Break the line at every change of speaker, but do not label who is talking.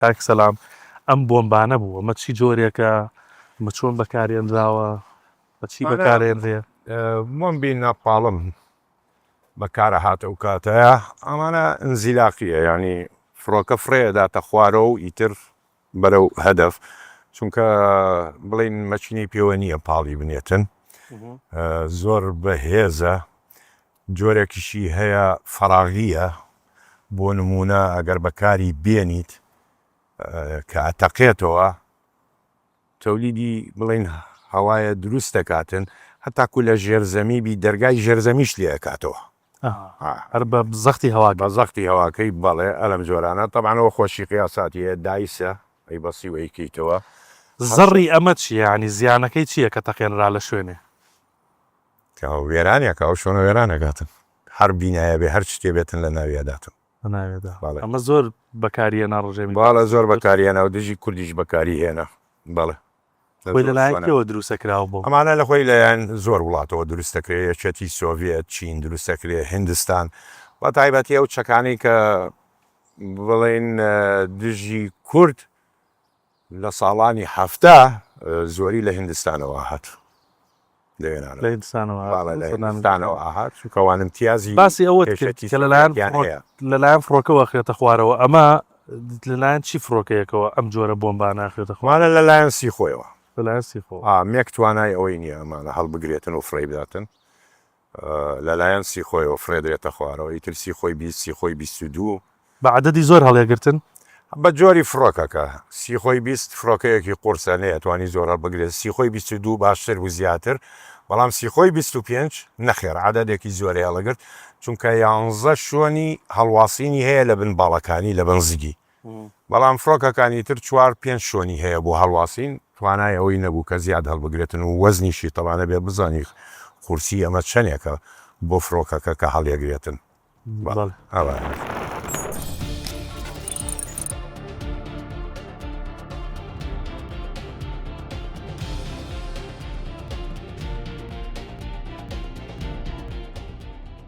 کاک سەلام ئەم بۆمبانە بوو ئەمە چی جۆرێکە ئەمە چۆن بەکارهێنراوە بە چی بەکارهێنرێ؟
بۆمبی نەپاڵم بەکارە هاتە و کاتەیە ئەمانە ئەنزیلاقیە ینی فڕۆکە فرێداتە خوارەوە و ئیتر بەرەو هەدەف چونکە بڵین مەچینی پێوە نییە پاڵی بنێتن زۆر بەهێزە جۆرێکیشی هەیە فەراغیە بۆ نمونە ئەگەر بەکاری بێنیت کە ئەتەقێتەوە تەولیدی بڵین هەوایە دروست دەکاتن هەتاکو لە ژێرزەمیبی دەرگای ژێرزەمیش لێ ئەکاتەوە
هەر بە زەختی هەوا
بە زەختی هەواکەی بەڵێ ئەلەم جۆرانە تەبانەوە خۆشی قیاساتیە دایسە ئەی بەسی وەیکەیتەوە
زەڕی ئەمە چیە ینی زیانەکەی چییە کە تەقێنرا لە شوێنێ
وێرانێکە ئەو شۆنە وێرانەکاتن هەر بینایە بێ هەر شتێ بێتن لە ناویەداتن
ئەمە زۆر بەکاریە ناڕژێمی
باڵە زۆر بەکاریێنە و دژی کوردیش بەکاری هێنا بەڵێ
خۆی لەلایەنەوە دروستەکراوە بۆ
ئەمانە لە خۆی لەیان زۆر وڵاتەوە دروستەکرێت یەکێتی سۆڤێت چین دروستەکرێت هندستان بە تایبەتی ئەو چەکانی کە بڵێن دژی کورد لە ساڵانی هەفتە زۆری لە هندستانەوە هات
لە هندستانەوە
هات چونکەوان امتیازی
باسی ئەوە کە لەلایەن فڕۆکەوە خێتە خوارەوە ئەمە لەلایەن چی فڕۆکەیەکەوە ئەم جۆرە بۆمبانە خێتە
خوارە لەلایەن سیخۆیەوە
لەلایەن
مێک توانای ئەوەی نییە ئەمانە هەڵبگرێتن و فڕێ بداتن لەلایەن سیخۆیەوە فرێدرێتە خوارەوە ئیتر سیخۆی 20 سیخۆی 22
بە عەدەدی زۆر هەڵێگرتن
بە جۆری فڕۆکەکە سیخۆی 20 فڕۆکەیەکی قورسانەیە توانی زۆر هەڵبگرێت سیخۆی 22 باشتر و زیاتر بەڵام سیخۆی 25 نەخێر عەدەدێکی زۆری هەڵەگرت چونکە 11 شوۆنی هەڵواسینی هەیە لە بن باڵەکانی لە بنزگی بەڵام فڕۆکەکانی تر 4-5 شوۆنی هەیە بۆ هەڵواسین توانای ئەوەی نەبوو کە زیاد هەڵبگرێتن و وەزنیشی تەوانە بێ بزانی قورسی ئەمە چەندێکە بۆ فڕۆکەکە کە هەڵیەگرێتن.